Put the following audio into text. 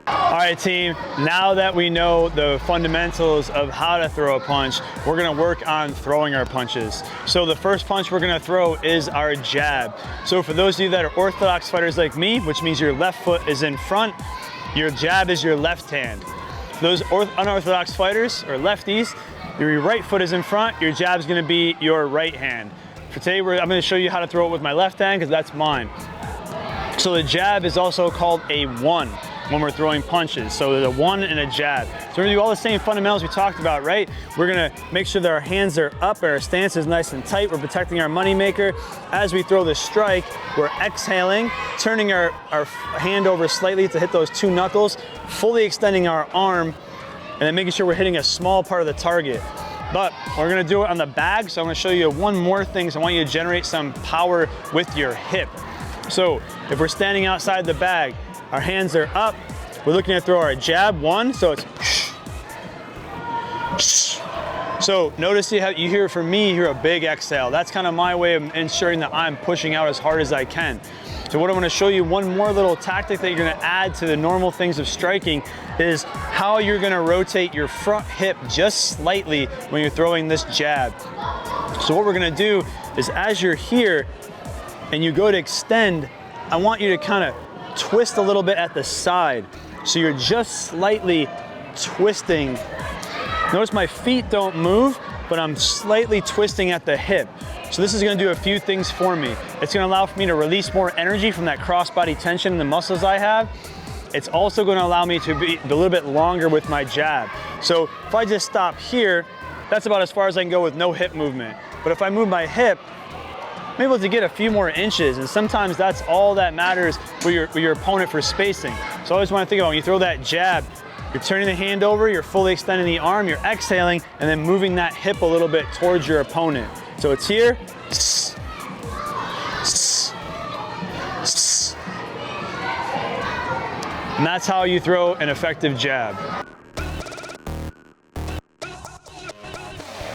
All right, team, now that we know the fundamentals of how to throw a punch, we're gonna work on throwing our punches. So the first punch we're gonna throw is our jab. So for those of you that are orthodox fighters like me, which means your left foot is in front, your jab is your left hand. For those unorthodox fighters or lefties, your right foot is in front, your jab is gonna be your right hand. For today, I'm gonna show you how to throw it with my left hand because that's mine. So the jab is also called a one when we're throwing punches. So there's a one and a jab. So we're gonna do all the same fundamentals we talked about, right? We're gonna make sure that our hands are up, our stance is nice and tight, we're protecting our moneymaker. As we throw the strike, we're exhaling, turning our hand over slightly to hit those two knuckles, fully extending our arm, and then making sure we're hitting a small part of the target. But we're gonna do it on the bag, so I'm gonna show you one more thing. So I want you to generate some power with your hip. So if we're standing outside the bag, our hands are up, we're looking to throw our jab, one, so it's so notice how you hear from me, you hear a big exhale. That's kind of my way of ensuring that I'm pushing out as hard as I can. So what I'm gonna show you, one more little tactic that you're gonna add to the normal things of striking is how you're gonna rotate your front hip just slightly when you're throwing this jab. So what we're gonna do is as you're here and you go to extend, I want you to kind of twist a little bit at the side. So you're just slightly twisting. Notice my feet don't move, but I'm slightly twisting at the hip. So this is gonna do a few things for me. It's gonna allow for me to release more energy from that crossbody tension in the muscles I have. It's also gonna allow me to be a little bit longer with my jab. So if I just stop here, that's about as far as I can go with no hip movement. But if I move my hip, I'm able to get a few more inches, and sometimes that's all that matters for your opponent for spacing. So I always want to think about when you throw that jab, you're turning the hand over, you're fully extending the arm, you're exhaling, and then moving that hip a little bit towards your opponent. So it's here, and that's how you throw an effective jab.